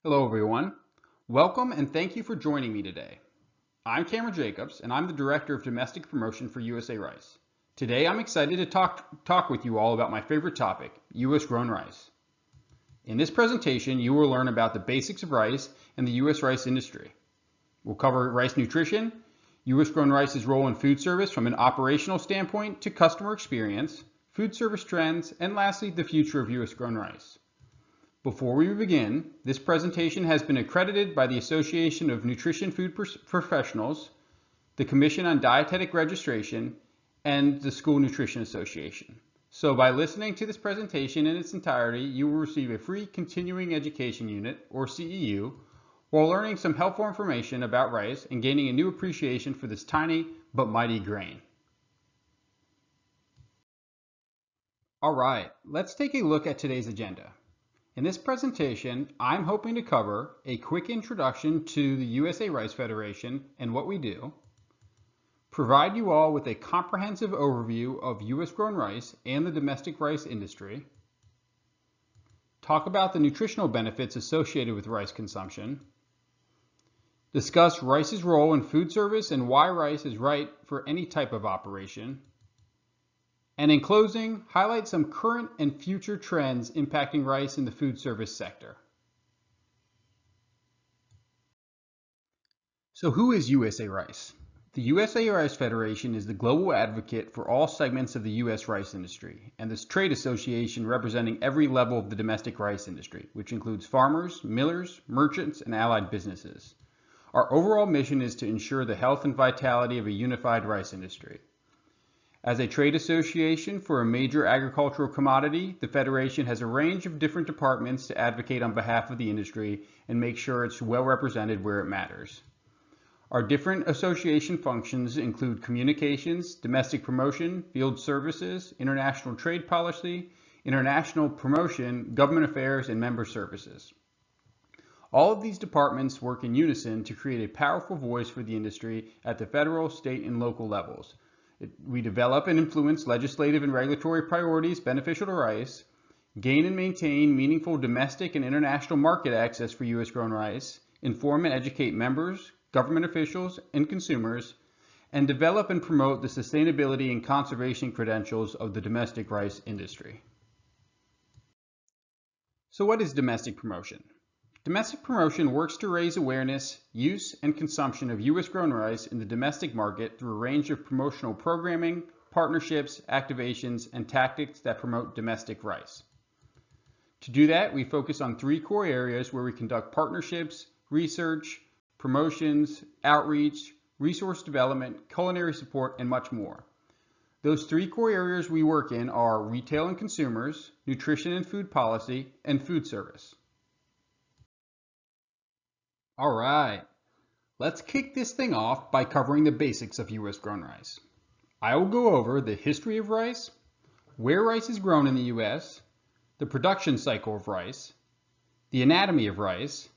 Hello everyone. Welcome and thank you for joining me today. I'm Cameron Jacobs and I'm the Director of Domestic Promotion for USA Rice. Today I'm excited to talk with you all about my favorite topic, US grown rice. In this presentation you will learn about the basics of rice and the US rice industry. We'll cover rice nutrition, US grown rice's role in food service from an operational standpoint to customer experience, food service trends, and lastly the future of US grown rice. Before we begin, this presentation has been accredited by the Association of Nutrition Food Professionals, the Commission on Dietetic Registration, and the School Nutrition Association. So by listening to this presentation in its entirety, you will receive a free continuing education unit, or CEU, while learning some helpful information about rice and gaining a new appreciation for this tiny but mighty grain. All right, let's take a look at today's agenda. In this presentation, I'm hoping to cover a quick introduction to the USA Rice Federation and what we do, provide you all with a comprehensive overview of US grown rice and the domestic rice industry, talk about the nutritional benefits associated with rice consumption, discuss rice's role in food service and why rice is right for any type of operation, and in closing, highlight some current and future trends impacting rice in the food service sector. So who is USA Rice? The USA Rice Federation is the global advocate for all segments of the U.S. rice industry, and this trade association representing every level of the domestic rice industry, which includes farmers, millers, merchants, and allied businesses. Our overall mission is to ensure the health and vitality of a unified rice industry. As a trade association for a major agricultural commodity, the Federation has a range of different departments to advocate on behalf of the industry and make sure it's well represented where it matters. Our different association functions include communications, domestic promotion, field services, international trade policy, international promotion, government affairs, and member services. All of these departments work in unison to create a powerful voice for the industry at the federal, state, and local levels. We develop and influence legislative and regulatory priorities beneficial to rice, gain and maintain meaningful domestic and international market access for U.S. grown rice, inform and educate members, government officials, and consumers, and develop and promote the sustainability and conservation credentials of the domestic rice industry. So what is domestic promotion? Domestic promotion works to raise awareness, use, and consumption of U.S. grown rice in the domestic market through a range of promotional programming, partnerships, activations, and tactics that promote domestic rice. To do that, we focus on three core areas where we conduct partnerships, research, promotions, outreach, resource development, culinary support, and much more. Those three core areas we work in are retail and consumers, nutrition and food policy, and food service. All right, let's kick this thing off by covering the basics of U.S. grown rice. I will go over the history of rice, where rice is grown in the U.S., the production cycle of rice, the anatomy of rice,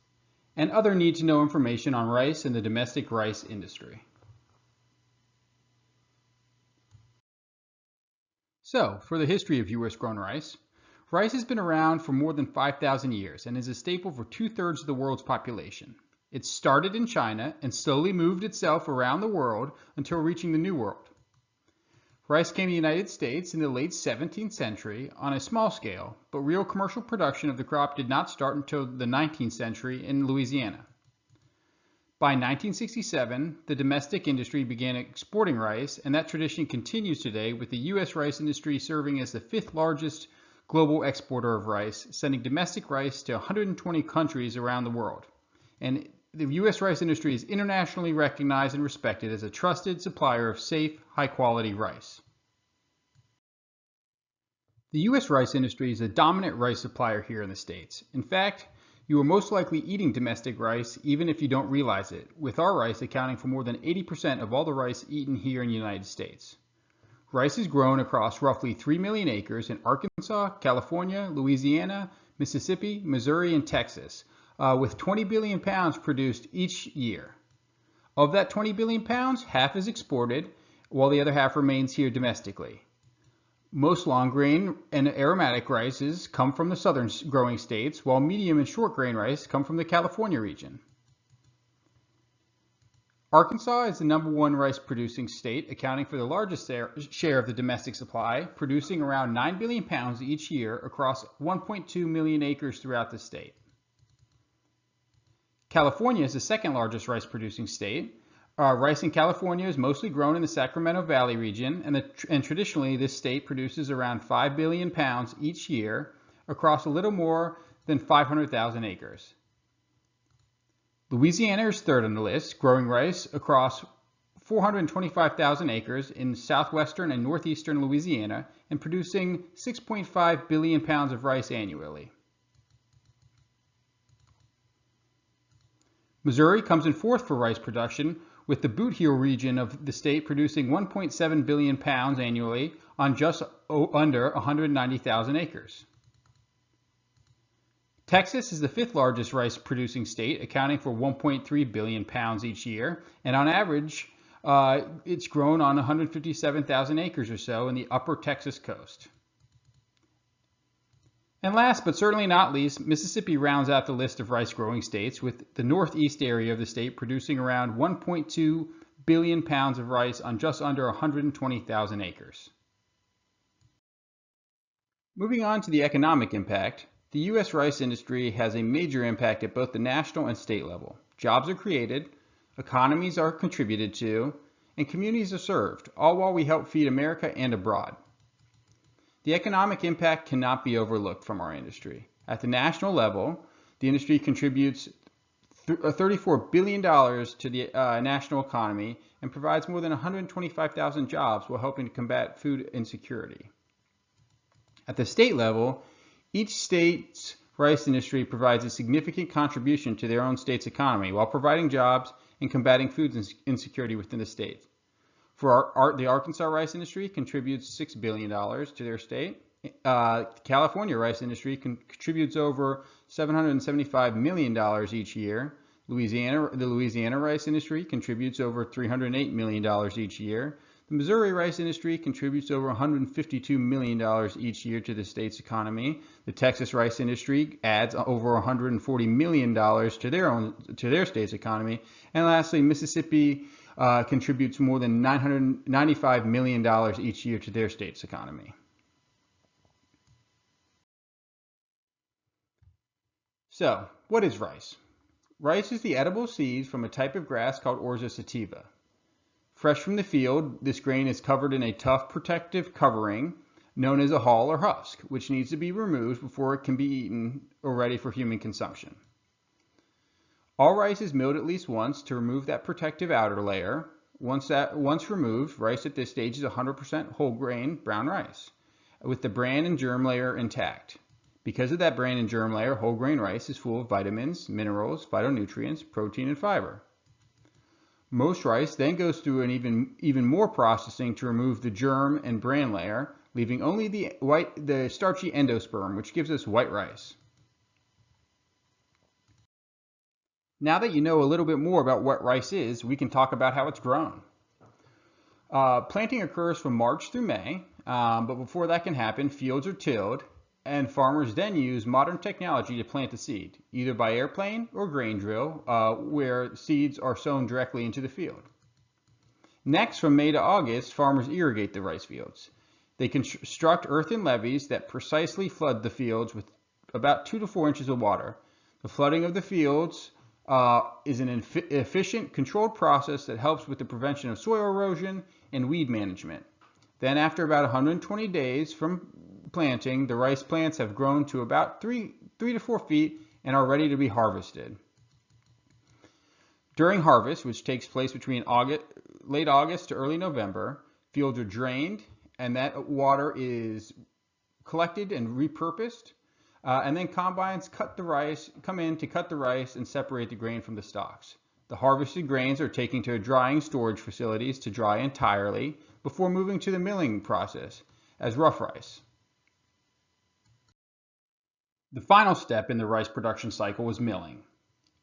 and other need-to-know information on rice and the domestic rice industry. So, for the history of U.S. grown rice, rice has been around for more than 5,000 years and is a staple for 2/3 of the world's population. It started in China and slowly moved itself around the world until reaching the New World. Rice came to the United States in the late 17th century on a small scale, but real commercial production of the crop did not start until the 19th century in Louisiana. By 1967, the domestic industry began exporting rice, and that tradition continues today with the U.S. rice industry serving as the 5th largest global exporter of rice, sending domestic rice to 120 countries around the world. And the U.S. rice industry is internationally recognized and respected as a trusted supplier of safe, high-quality rice. The U.S. rice industry is a dominant rice supplier here in the States. In fact, you are most likely eating domestic rice even if you don't realize it, with our rice accounting for more than 80% of all the rice eaten here in the United States. Rice is grown across roughly 3 million acres in Arkansas, California, Louisiana, Mississippi, Missouri, and Texas, with 20 billion pounds produced each year. Of that 20 billion pounds, half is exported, while the other half remains here domestically. Most long grain and aromatic rices come from the southern growing states, while medium and short grain rice come from the California region. Arkansas is the #1 rice producing state, accounting for the largest share of the domestic supply, producing around 9 billion pounds each year across 1.2 million acres throughout the state. California is the second largest rice producing state. Rice in California is mostly grown in the Sacramento Valley region, and traditionally this state produces around 5 billion pounds each year across a little more than 500,000 acres. Louisiana is third on the list, growing rice across 425,000 acres in southwestern and northeastern Louisiana and producing 6.5 billion pounds of rice annually. Missouri comes in fourth for rice production, with the Boot Heel region of the state producing 1.7 billion pounds annually on just under 190,000 acres. Texas is the fifth largest rice producing state, accounting for 1.3 billion pounds each year, and on average, it's grown on 157,000 acres or so in the upper Texas coast. And last but certainly not least, Mississippi rounds out the list of rice growing states, with the northeast area of the state producing around 1.2 billion pounds of rice on just under 120,000 acres. Moving on to the economic impact, the U.S. rice industry has a major impact at both the national and state level. Jobs are created, economies are contributed to, and communities are served, all while we help feed America and abroad. The economic impact cannot be overlooked from our industry. At the national level, the industry contributes $34 billion to the national economy and provides more than 125,000 jobs while helping to combat food insecurity. At the state level, each state's rice industry provides a significant contribution to their own state's economy while providing jobs and combating food insecurity within the state. For the Arkansas rice industry contributes $6 billion to their state. California rice industry contributes over $775 million each year. The Louisiana rice industry contributes over $308 million each year. The Missouri rice industry contributes over $152 million each year to the state's economy. The Texas rice industry adds over $140 million to their state's economy. And lastly, Mississippi contributes more than $995 million each year to their state's economy. So, what is rice? Rice is the edible seeds from a type of grass called Orzo sativa. Fresh from the field, this grain is covered in a tough protective covering known as a hull or husk, which needs to be removed before it can be eaten or ready for human consumption. All rice is milled at least once to remove that protective outer layer. Once removed, rice at this stage is 100% whole grain brown rice, with the bran and germ layer intact. Because of that bran and germ layer, whole grain rice is full of vitamins, minerals, phytonutrients, protein, and fiber. Most rice then goes through an even more processing to remove the germ and bran layer, leaving only the starchy endosperm, which gives us white rice. Now that you know a little bit more about what rice is, we can talk about how it's grown. Planting occurs from March through May, but before that can happen, fields are tilled, and farmers then use modern technology to plant the seed, either by airplane or grain drill, where seeds are sown directly into the field. Next, from May to August, farmers irrigate the rice fields. They construct earthen levees that precisely flood the fields with about 2 to 4 inches of water. The flooding of the fields is an efficient, controlled process that helps with the prevention of soil erosion and weed management. Then, after about 120 days from planting, the rice plants have grown to about 3 to 4 feet and are ready to be harvested. During harvest, which takes place between late August to early November, fields are drained and that water is collected and repurposed, and then combines come in to cut the rice and separate the grain from the stalks. The harvested grains are taken to drying storage facilities to dry entirely before moving to the milling process as rough rice. The final step in the rice production cycle is milling.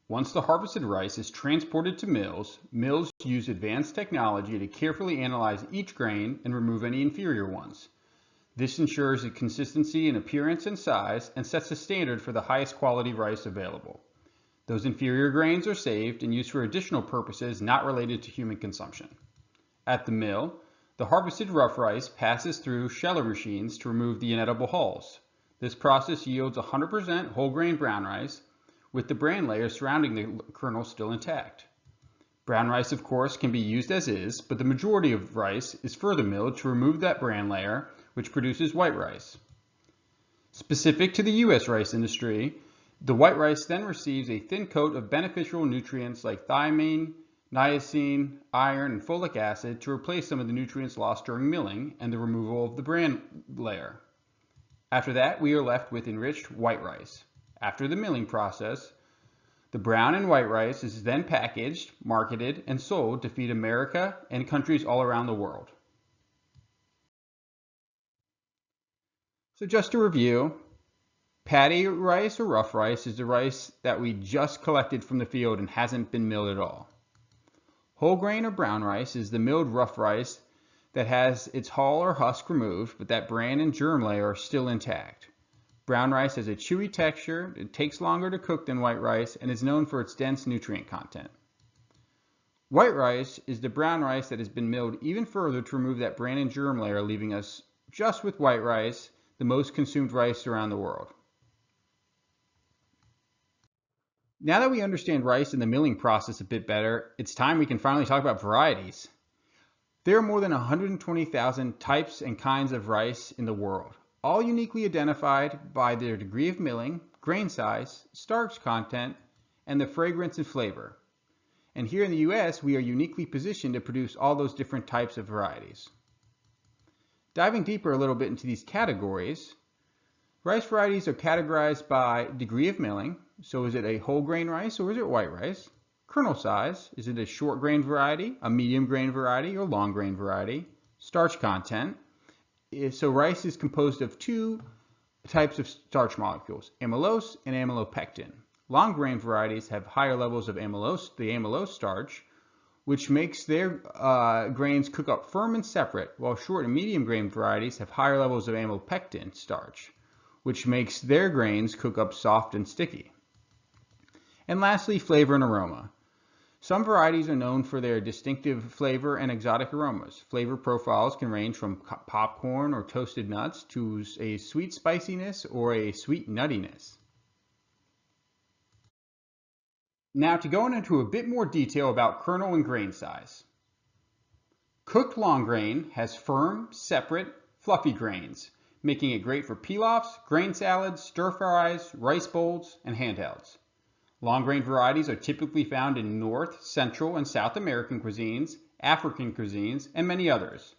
Once the harvested rice is transported to mills, mills use advanced technology to carefully analyze each grain and remove any inferior ones. This ensures a consistency in appearance and size and sets a standard for the highest quality rice available. Those inferior grains are saved and used for additional purposes not related to human consumption. At the mill, the harvested rough rice passes through sheller machines to remove the inedible hulls. This process yields 100% whole grain brown rice, with the bran layer surrounding the kernel still intact. Brown rice, of course, can be used as is, but the majority of rice is further milled to remove that bran layer, which produces white rice. Specific to the U.S. rice industry, the white rice then receives a thin coat of beneficial nutrients like thiamine, niacin, iron, and folic acid to replace some of the nutrients lost during milling and the removal of the bran layer. After that, we are left with enriched white rice. After the milling process, the brown and white rice is then packaged, marketed, and sold to feed America and countries all around the world. So just to review, paddy rice or rough rice is the rice that we just collected from the field and hasn't been milled at all. Whole grain or brown rice is the milled rough rice that has its hull or husk removed, but that bran and germ layer are still intact. Brown rice has a chewy texture, it takes longer to cook than white rice, and is known for its dense nutrient content. White rice is the brown rice that has been milled even further to remove that bran and germ layer, leaving us just with white rice, the most consumed rice around the world. Now that we understand rice and the milling process a bit better, it's time we can finally talk about varieties. There are more than 120,000 types and kinds of rice in the world, all uniquely identified by their degree of milling, grain size, starch content, and the fragrance and flavor. And here in the US, we are uniquely positioned to produce all those different types of varieties. Diving deeper a little bit into these categories, rice varieties are categorized by degree of milling. So is it a whole grain rice or is it white rice? Kernel size, is it a short grain variety, a medium grain variety, or long grain variety? Starch content, so rice is composed of two types of starch molecules, amylose and amylopectin. Long grain varieties have higher levels of amylose, the amylose starch, which makes their grains cook up firm and separate, while short and medium grain varieties have higher levels of amylopectin starch, which makes their grains cook up soft and sticky. And lastly, flavor and aroma. Some varieties are known for their distinctive flavor and exotic aromas. Flavor profiles can range from popcorn or toasted nuts to a sweet spiciness or a sweet nuttiness. Now to go into a bit more detail about kernel and grain size. Cooked long grain has firm, separate, fluffy grains, making it great for pilafs, grain salads, stir fries, rice bowls, and handhelds. Long grain varieties are typically found in North, Central, and South American cuisines, African cuisines, and many others.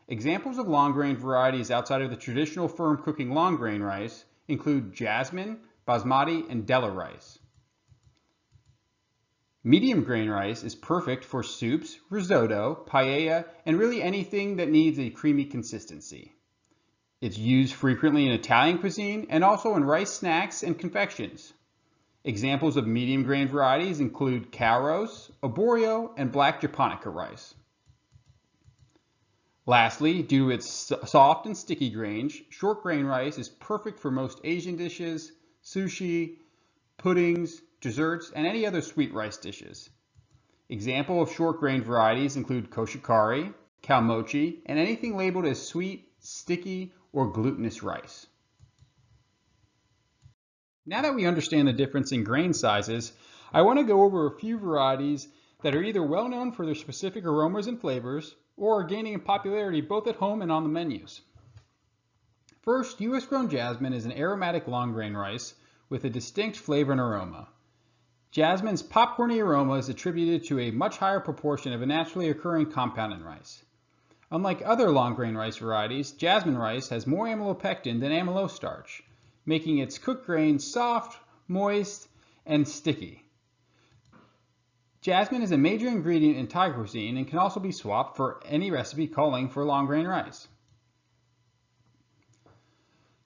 Examples of long grain varieties outside of the traditional firm cooking long grain rice include jasmine, basmati, and della rice. Medium grain rice is perfect for soups, risotto, paella, and really anything that needs a creamy consistency. It's used frequently in Italian cuisine and also in rice snacks and confections. Examples of medium grain varieties include Calrose, Arborio, and black japonica rice. Lastly, due to its soft and sticky grain, short grain rice is perfect for most Asian dishes, sushi, puddings, desserts, and any other sweet rice dishes. Example of short grain varieties include koshikari, kalmochi, and anything labeled as sweet, sticky, or glutinous rice. Now that we understand the difference in grain sizes, I want to go over a few varieties that are either well known for their specific aromas and flavors, or are gaining in popularity both at home and on the menus. First, US grown jasmine is an aromatic long grain rice with a distinct flavor and aroma. Jasmine's popcorny aroma is attributed to a much higher proportion of a naturally occurring compound in rice. Unlike other long grain rice varieties, jasmine rice has more amylopectin than amylose starch, making its cooked grains soft, moist, and sticky. Jasmine is a major ingredient in Thai cuisine and can also be swapped for any recipe calling for long grain rice.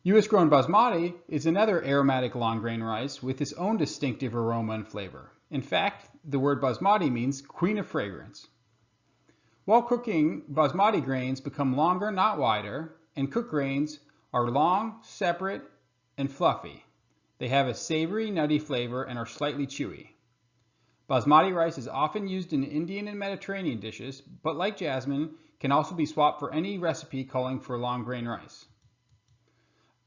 US grown basmati is another aromatic long grain rice with its own distinctive aroma and flavor. In fact, the word basmati means queen of fragrance. While cooking, basmati grains become longer, not wider, and cooked grains are long, separate, and fluffy. They have a savory, nutty flavor and are slightly chewy. Basmati rice is often used in Indian and Mediterranean dishes, but like jasmine, can also be swapped for any recipe calling for long grain rice.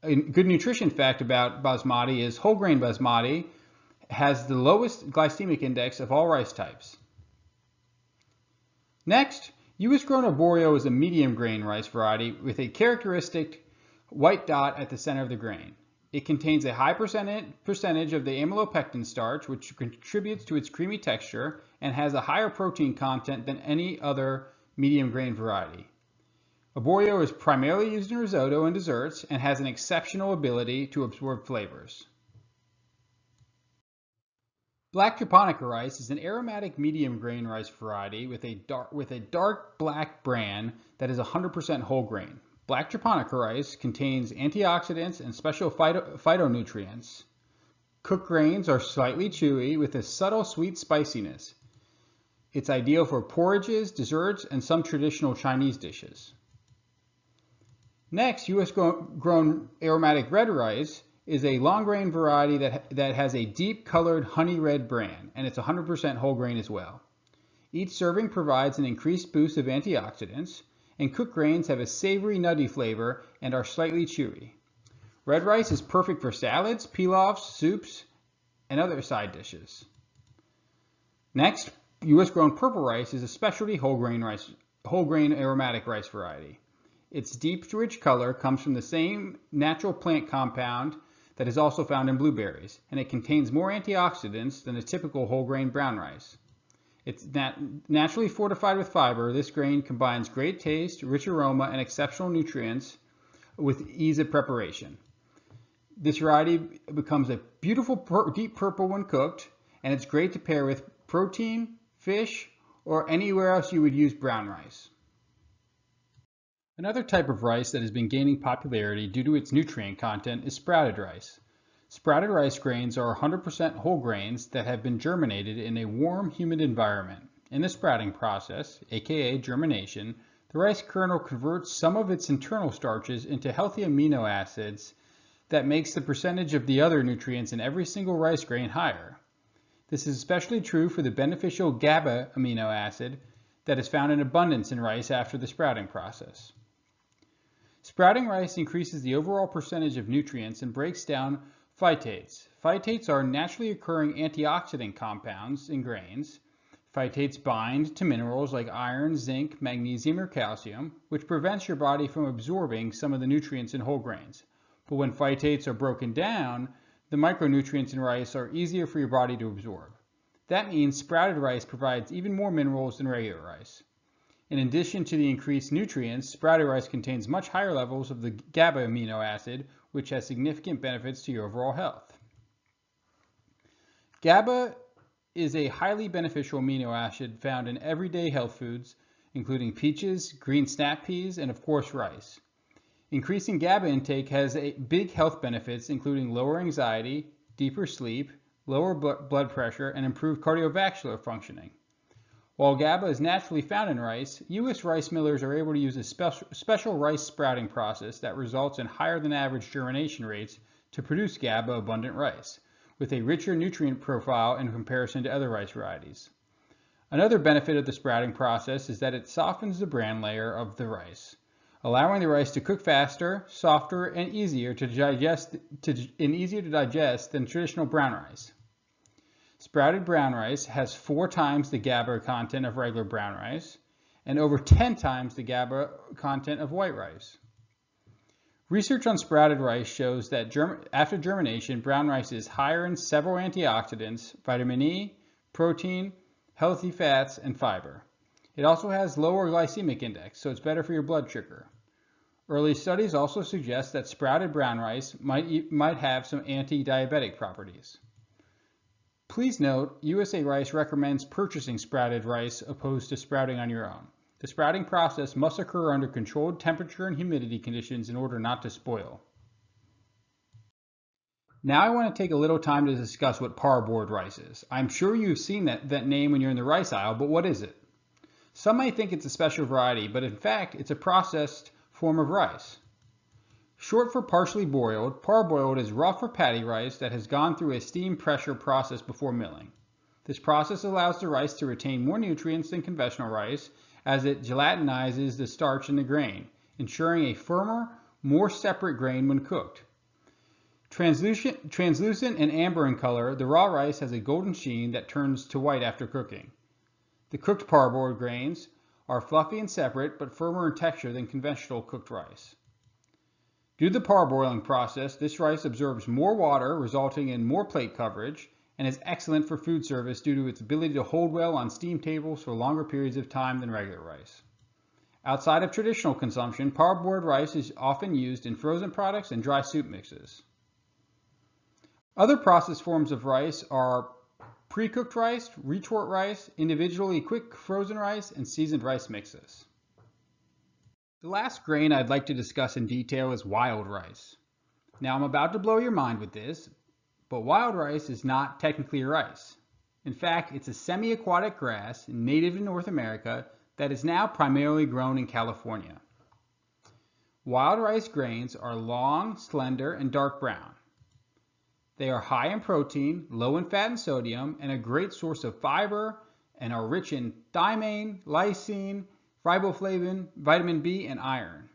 A good nutrition fact about basmati is whole grain basmati has the lowest glycemic index of all rice types. Next, U.S. grown arborio is a medium grain rice variety with a characteristic white dot at the center of the grain. It contains a high percentage of the amylopectin starch, which contributes to its creamy texture and has a higher protein content than any other medium grain variety. Arborio is primarily used in risotto and desserts and has an exceptional ability to absorb flavors. Black japonica rice is an aromatic medium grain rice variety with a dark black bran that is 100% whole grain. Black japonica rice contains antioxidants and special phytonutrients. Cooked grains are slightly chewy with a subtle sweet spiciness. It's ideal for porridges, desserts, and some traditional Chinese dishes. Next, U.S. grown aromatic red rice is a long grain variety that has a deep colored honey red bran, and it's 100% whole grain as well. Each serving provides an increased boost of antioxidants, and cooked grains have a savory nutty flavor and are slightly chewy. Red rice is perfect for salads, pilafs, soups, and other side dishes. Next, U.S. grown purple rice is a specialty whole grain aromatic rice variety. Its deep, rich color comes from the same natural plant compound that is also found in blueberries, and it contains more antioxidants than a typical whole grain brown rice. It's naturally fortified with fiber. This grain combines great taste, rich aroma, and exceptional nutrients with ease of preparation. This variety becomes a beautiful deep purple when cooked, and it's great to pair with protein, fish, or anywhere else you would use brown rice. Another type of rice that has been gaining popularity due to its nutrient content is sprouted rice. Sprouted rice grains are 100% whole grains that have been germinated in a warm, humid environment. In the sprouting process, aka germination, the rice kernel converts some of its internal starches into healthy amino acids that makes the percentage of the other nutrients in every single rice grain higher. This is especially true for the beneficial GABA amino acid that is found in abundance in rice after the sprouting process. Sprouting rice increases the overall percentage of nutrients and breaks down phytates. Phytates are naturally occurring antioxidant compounds in grains. Phytates bind to minerals like iron, zinc, magnesium, or calcium, which prevents your body from absorbing some of the nutrients in whole grains. But when phytates are broken down, the micronutrients in rice are easier for your body to absorb. That means sprouted rice provides even more minerals than regular rice. In addition to the increased nutrients, sprouted rice contains much higher levels of the GABA amino acid, which has significant benefits to your overall health. GABA is a highly beneficial amino acid found in everyday health foods, including peaches, green snap peas, and of course rice. Increasing GABA intake has big health benefits, including lower anxiety, deeper sleep, lower blood pressure, and improved cardiovascular functioning. While GABA is naturally found in rice, U.S. rice millers are able to use a special rice sprouting process that results in higher than average germination rates to produce GABA-abundant rice, with a richer nutrient profile in comparison to other rice varieties. Another benefit of the sprouting process is that it softens the bran layer of the rice, allowing the rice to cook faster, softer, and easier to digest than traditional brown rice. Sprouted brown rice has 4 times the GABA content of regular brown rice and over 10 times the GABA content of white rice. Research on sprouted rice shows that after germination, brown rice is higher in several antioxidants, vitamin E, protein, healthy fats, and fiber. It also has lower glycemic index, so it's better for your blood sugar. Early studies also suggest that sprouted brown rice might have some anti-diabetic properties. Please note, USA Rice recommends purchasing sprouted rice opposed to sprouting on your own. The sprouting process must occur under controlled temperature and humidity conditions in order not to spoil. Now I want to take a little time to discuss what parboiled rice is. I'm sure you've seen that name when you're in the rice aisle, but what is it? Some may think it's a special variety, but in fact, it's a processed form of rice. Short for partially boiled, parboiled is rough or patty rice that has gone through a steam pressure process before milling. This process allows the rice to retain more nutrients than conventional rice as it gelatinizes the starch in the grain, ensuring a firmer, more separate grain when cooked. Translucent and amber in color, the raw rice has a golden sheen that turns to white after cooking. The cooked parboiled grains are fluffy and separate, but firmer in texture than conventional cooked rice. Due to the parboiling process, this rice absorbs more water, resulting in more plate coverage, and is excellent for food service due to its ability to hold well on steam tables for longer periods of time than regular rice. Outside of traditional consumption, parboiled rice is often used in frozen products and dry soup mixes. Other processed forms of rice are pre-cooked rice, retort rice, individually quick frozen rice, and seasoned rice mixes. The last grain I'd like to discuss in detail is wild rice. Now I'm about to blow your mind with this, but wild rice is not technically a rice. In fact, it's a semi-aquatic grass native to North America that is now primarily grown in California. Wild rice grains are long, slender, and dark brown. They are high in protein, low in fat and sodium, and a great source of fiber, and are rich in thiamine, lysine, riboflavin, vitamin B, and iron.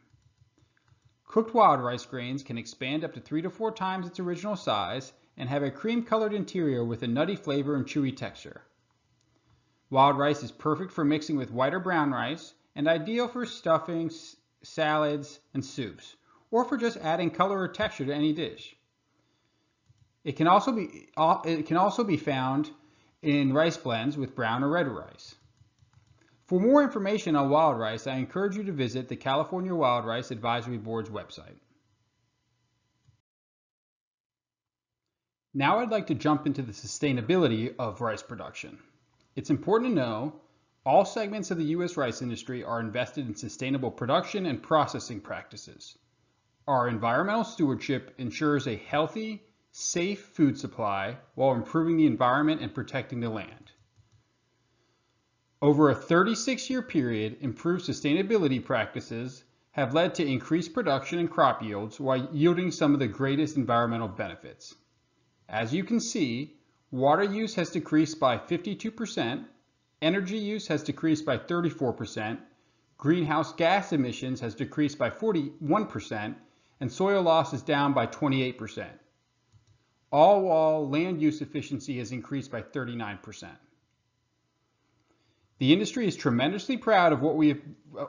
Cooked wild rice grains can expand up to 3 to 4 times its original size and have a cream-colored interior with a nutty flavor and chewy texture. Wild rice is perfect for mixing with white or brown rice and ideal for stuffings, salads, and soups, or for just adding color or texture to any dish. It can also be found in rice blends with brown or red rice. For more information on wild rice, I encourage you to visit the California Wild Rice Advisory Board's website. Now I'd like to jump into the sustainability of rice production. It's important to know all segments of the U.S. rice industry are invested in sustainable production and processing practices. Our environmental stewardship ensures a healthy, safe food supply while improving the environment and protecting the land. Over a 36-year period, improved sustainability practices have led to increased production and crop yields while yielding some of the greatest environmental benefits. As you can see, water use has decreased by 52%, energy use has decreased by 34%, greenhouse gas emissions has decreased by 41%, and soil loss is down by 28%. All while land use efficiency has increased by 39%. The industry is tremendously proud of what we have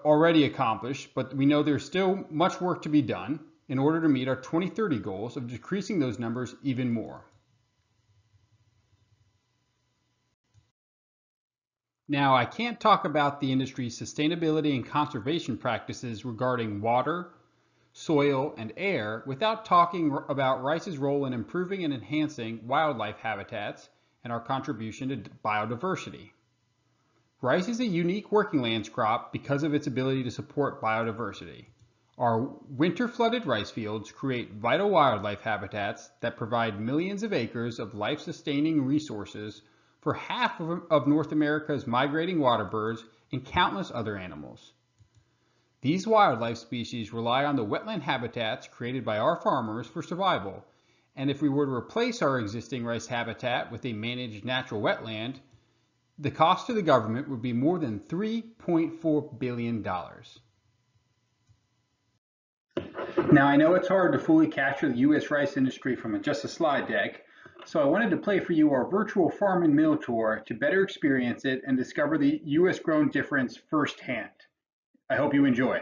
already accomplished, but we know there's still much work to be done in order to meet our 2030 goals of decreasing those numbers even more. Now, I can't talk about the industry's sustainability and conservation practices regarding water, soil, and air without talking about rice's role in improving and enhancing wildlife habitats and our contribution to biodiversity. Rice is a unique working lands crop because of its ability to support biodiversity. Our winter-flooded rice fields create vital wildlife habitats that provide millions of acres of life-sustaining resources for half of North America's migrating water birds and countless other animals. These wildlife species rely on the wetland habitats created by our farmers for survival, and if we were to replace our existing rice habitat with a managed natural wetland, the cost to the government would be more than $3.4 billion. Now, I know it's hard to fully capture the U.S. rice industry from just a slide deck, so I wanted to play for you our virtual farm and mill tour to better experience it and discover the U.S. grown difference firsthand. I hope you enjoy.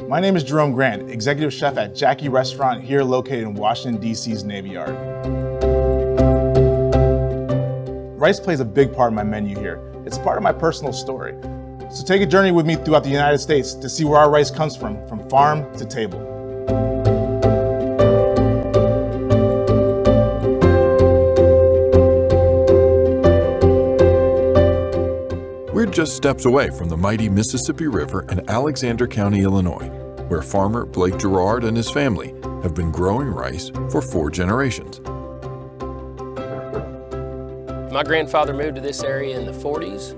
My name is Jerome Grant, executive chef at Jackie Restaurant here located in Washington, D.C.'s Navy Yard. Rice plays a big part in my menu here. It's part of my personal story. So take a journey with me throughout the United States to see where our rice comes from farm to table. We're just steps away from the mighty Mississippi River in Alexander County, Illinois, where farmer Blake Gerard and his family have been growing rice for 4 generations. My grandfather moved to this area in the 40s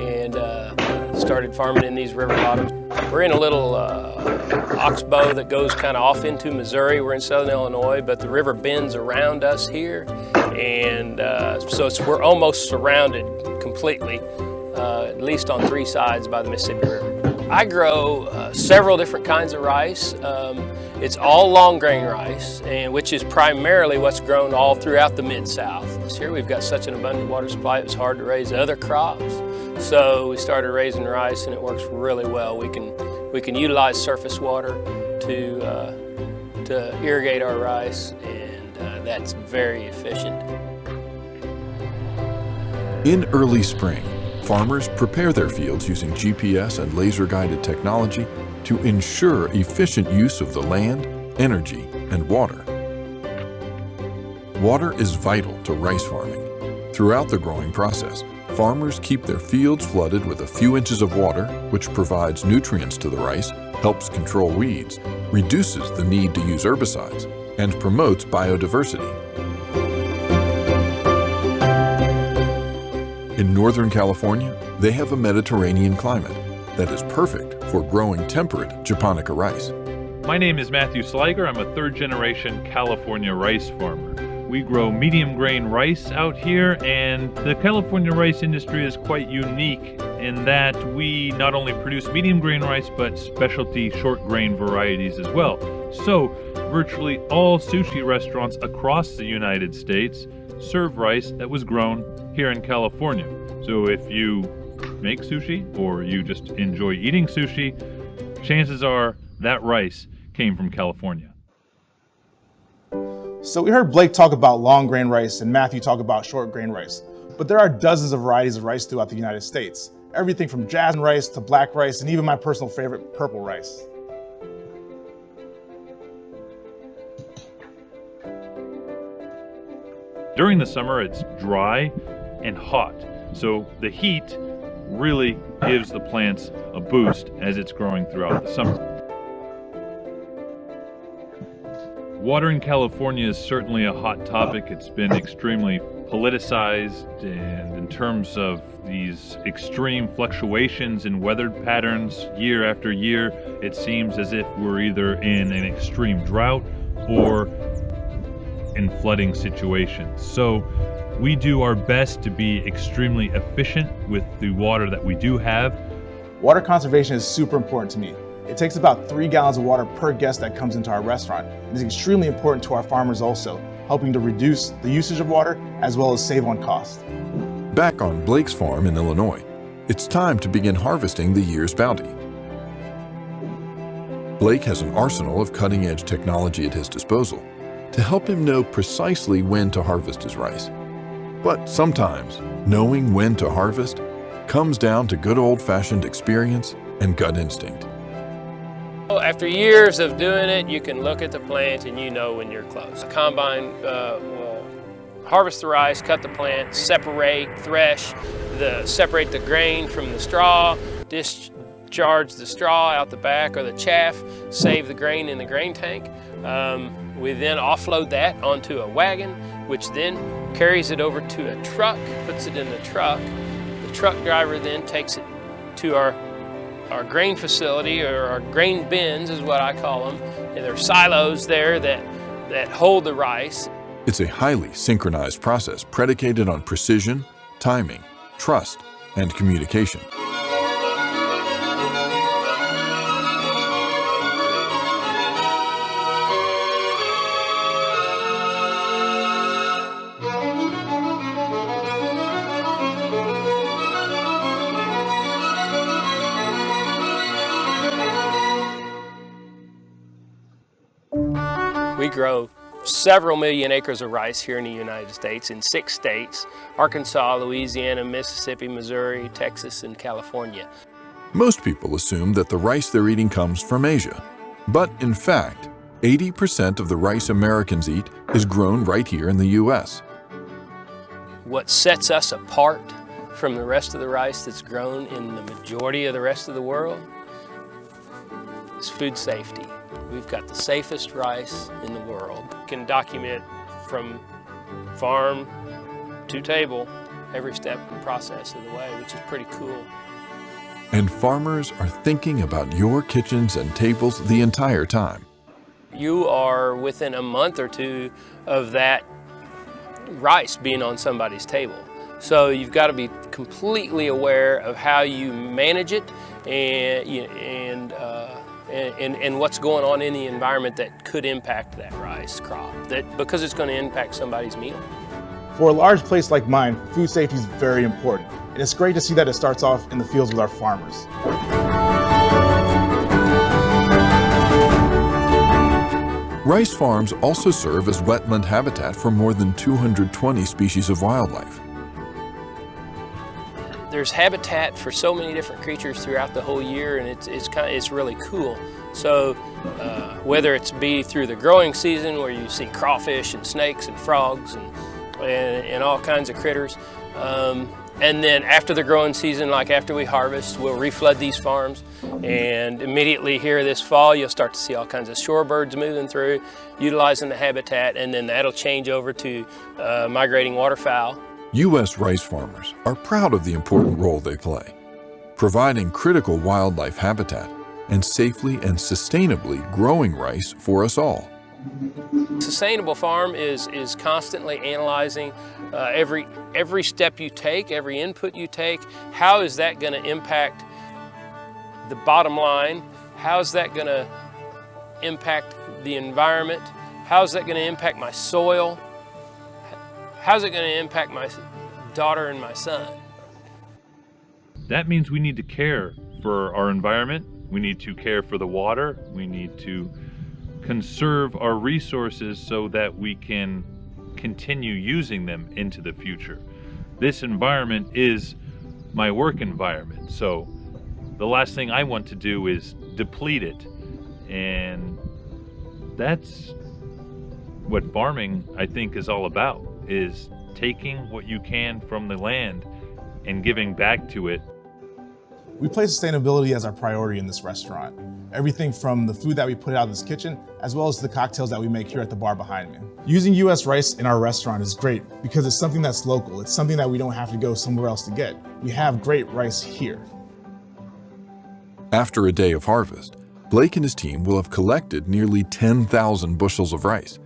and started farming in these river bottoms. We're in a little oxbow that goes kind of off into Missouri. We're in southern Illinois, but the river bends around us here, and so we're almost surrounded completely, at least on 3 sides, by the Mississippi River. I grow several different kinds of rice. It's all long grain rice, and which is primarily what's grown all throughout the Mid-South. Here we've got such an abundant water supply, it was hard to raise other crops. So we started raising rice, and it works really well. We can utilize surface water to irrigate our rice, and that's very efficient. In early spring, farmers prepare their fields using GPS and laser-guided technology to ensure efficient use of the land, energy, and water. Water is vital to rice farming. Throughout the growing process, farmers keep their fields flooded with a few inches of water, which provides nutrients to the rice, helps control weeds, reduces the need to use herbicides, and promotes biodiversity. In Northern California, they have a Mediterranean climate that is perfect for growing temperate Japonica rice. My name is Matthew Sliger. I'm a 3rd-generation California rice farmer. We grow medium grain rice out here, and the California rice industry is quite unique in that we not only produce medium grain rice, but specialty short grain varieties as well. So virtually all sushi restaurants across the United States serve rice that was grown here in California. So if you make sushi or you just enjoy eating sushi, chances are that rice came from California. So we heard Blake talk about long grain rice and Matthew talk about short grain rice, but there are dozens of varieties of rice throughout the United States. Everything from jasmine rice to black rice and even my personal favorite, purple rice. During the summer, it's dry and hot, so the heat really gives the plants a boost as it's growing throughout the summer. Water in California is certainly a hot topic. It's been extremely politicized, and in terms of these extreme fluctuations in weather patterns year after year, it seems as if we're either in an extreme drought or in flooding situations. So we do our best to be extremely efficient with the water that we do have. Water conservation is super important to me. It takes about 3 gallons of water per guest that comes into our restaurant. It is extremely important to our farmers also, helping to reduce the usage of water as well as save on cost. Back on Blake's farm in Illinois, it's time to begin harvesting the year's bounty. Blake has an arsenal of cutting-edge technology at his disposal to help him know precisely when to harvest his rice. But sometimes, knowing when to harvest comes down to good old-fashioned experience and gut instinct. After years of doing it, you can look at the plant and you know when you're close. The combine will harvest the rice, cut the plant, separate, thresh, separate the grain from the straw, discharge the straw out the back or the chaff, save the grain in the grain tank. We then offload that onto a wagon, which then carries it over to a truck, puts it in the truck. The truck driver then takes it to our grain facility, or our grain bins is what I call them. And there are silos there that hold the rice. It's a highly synchronized process predicated on precision, timing, trust, and communication. We grow several million acres of rice here in the United States in 6 states: Arkansas, Louisiana, Mississippi, Missouri, Texas, and California. Most people assume that the rice they're eating comes from Asia. But in fact, 80% of the rice Americans eat is grown right here in the U.S. What sets us apart from the rest of the rice that's grown in the majority of the rest of the world is food safety. We've got the safest rice in the world. We can document from farm to table every step and process of the way, which is pretty cool. And farmers are thinking about your kitchens and tables the entire time. You are within a month or two of that rice being on somebody's table. So you've got to be completely aware of how you manage it and what's going on in the environment that could impact that rice crop, because it's going to impact somebody's meal. For a large place like mine, food safety is very important, and it's great to see that it starts off in the fields with our farmers. Rice farms also serve as wetland habitat for more than 220 species of wildlife. There's habitat for so many different creatures throughout the whole year, and it's really cool. So whether it's be through the growing season where you see crawfish and snakes and frogs and all kinds of critters, and then after the growing season, like after we harvest, we'll reflood these farms, and immediately here this fall you'll start to see all kinds of shorebirds moving through, utilizing the habitat, and then that'll change over to migrating waterfowl. U.S. rice farmers are proud of the important role they play, providing critical wildlife habitat and safely and sustainably growing rice for us all. Sustainable farm is constantly analyzing every step you take, every input you take. How is that going to impact the bottom line? How is that going to impact the environment? How is that going to impact my soil? How's it going to impact my daughter and my son? That means we need to care for our environment. We need to care for the water. We need to conserve our resources so that we can continue using them into the future. This environment is my work environment, so the last thing I want to do is deplete it. And that's what farming, I think, is all about, is taking what you can from the land and giving back to it. We place sustainability as our priority in this restaurant. Everything from the food that we put out in this kitchen, as well as the cocktails that we make here at the bar behind me. Using U.S. rice in our restaurant is great because it's something that's local. It's something that we don't have to go somewhere else to get. We have great rice here. After a day of harvest, Blake and his team will have collected nearly 10,000 bushels of rice,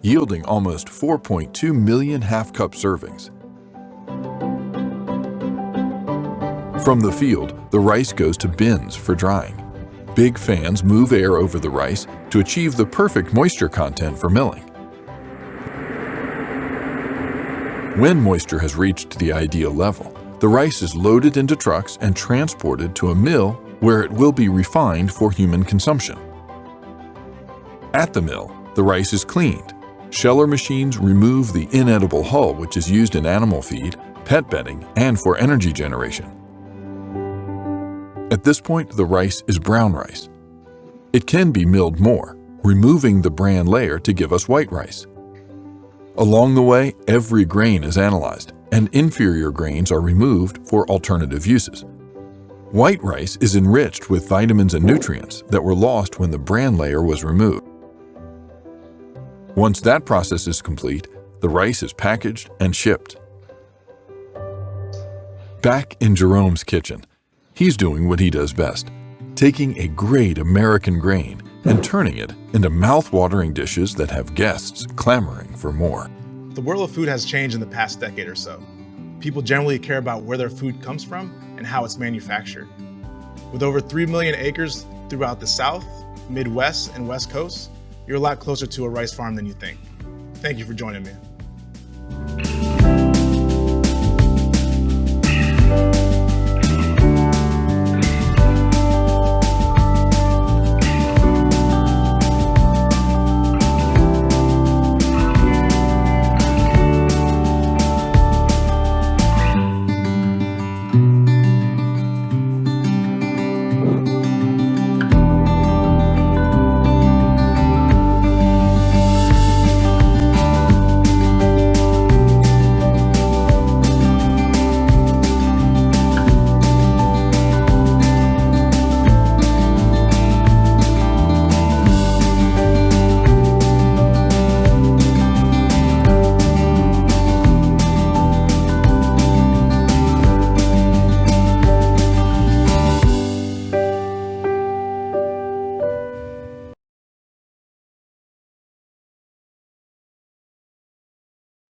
yielding almost 4.2 million half-cup servings. From the field, the rice goes to bins for drying. Big fans move air over the rice to achieve the perfect moisture content for milling. When moisture has reached the ideal level, the rice is loaded into trucks and transported to a mill where it will be refined for human consumption. At the mill, the rice is cleaned. Sheller machines remove the inedible hull, which is used in animal feed, pet bedding, and for energy generation. At this point, the rice is brown rice. It can be milled more, removing the bran layer to give us white rice. Along the way, every grain is analyzed, and inferior grains are removed for alternative uses. White rice is enriched with vitamins and nutrients that were lost when the bran layer was removed. Once that process is complete, the rice is packaged and shipped. Back in Jerome's kitchen, he's doing what he does best, taking a great American grain and turning it into mouth-watering dishes that have guests clamoring for more. The world of food has changed in the past decade or so. People generally care about where their food comes from and how it's manufactured. With over 3 million acres throughout the South, Midwest, and West Coast, you're a lot closer to a rice farm than you think. Thank you for joining me.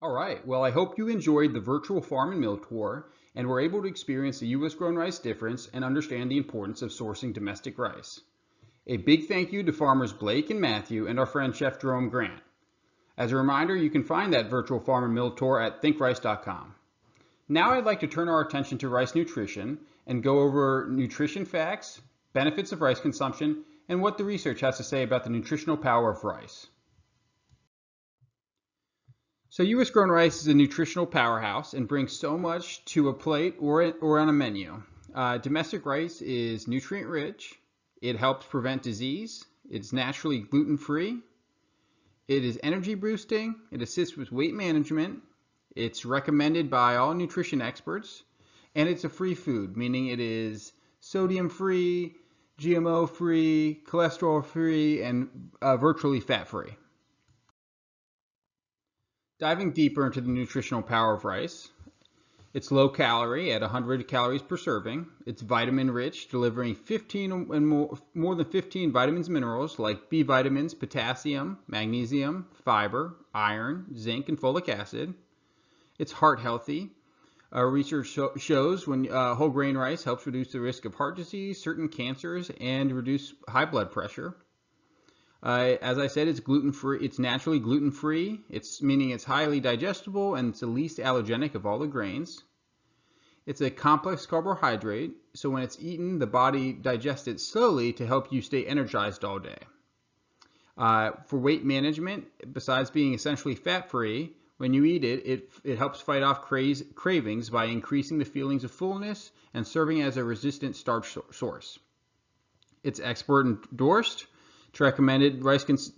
All right, well, I hope you enjoyed the virtual farm and mill tour and were able to experience the U.S. grown rice difference and understand the importance of sourcing domestic rice. A big thank you to farmers Blake and Matthew and our friend Chef Jerome Grant. As a reminder, you can find that virtual farm and mill tour at thinkrice.com. Now I'd like to turn our attention to rice nutrition and go over nutrition facts, benefits of rice consumption, and what the research has to say about the nutritional power of rice. So U.S. grown rice is a nutritional powerhouse and brings so much to a plate or on a menu. Domestic rice is nutrient rich. It helps prevent disease. It's naturally gluten-free. It is energy boosting. It assists with weight management. It's recommended by all nutrition experts. And it's a free food, meaning it is sodium-free, GMO-free, cholesterol-free, and virtually fat-free. Diving deeper into the nutritional power of rice, it's low calorie at 100 calories per serving. It's vitamin rich, delivering 15 and more than 15 vitamins and minerals like B vitamins, potassium, magnesium, fiber, iron, zinc, and folic acid. It's heart healthy. Research shows when whole grain rice helps reduce the risk of heart disease, certain cancers, and reduce high blood pressure. As I said, it's gluten-free. It's naturally gluten-free. Meaning it's highly digestible and it's the least allergenic of all the grains. It's a complex carbohydrate, so when it's eaten, the body digests it slowly to help you stay energized all day. For weight management, besides being essentially fat-free, when you eat it, it helps fight off cravings by increasing the feelings of fullness and serving as a resistant starch source. It's expert endorsed. It's recommended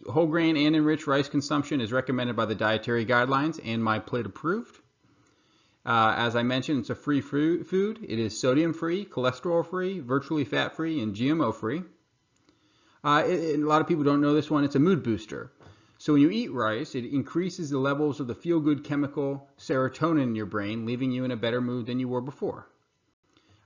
whole grain and enriched rice consumption is recommended by the dietary guidelines and My Plate approved. As I mentioned, it's a free food. It is sodium-free, cholesterol-free, virtually fat-free, and GMO-free. A lot of people don't know this one. It's a mood booster. So when you eat rice, it increases the levels of the feel-good chemical serotonin in your brain, leaving you in a better mood than you were before.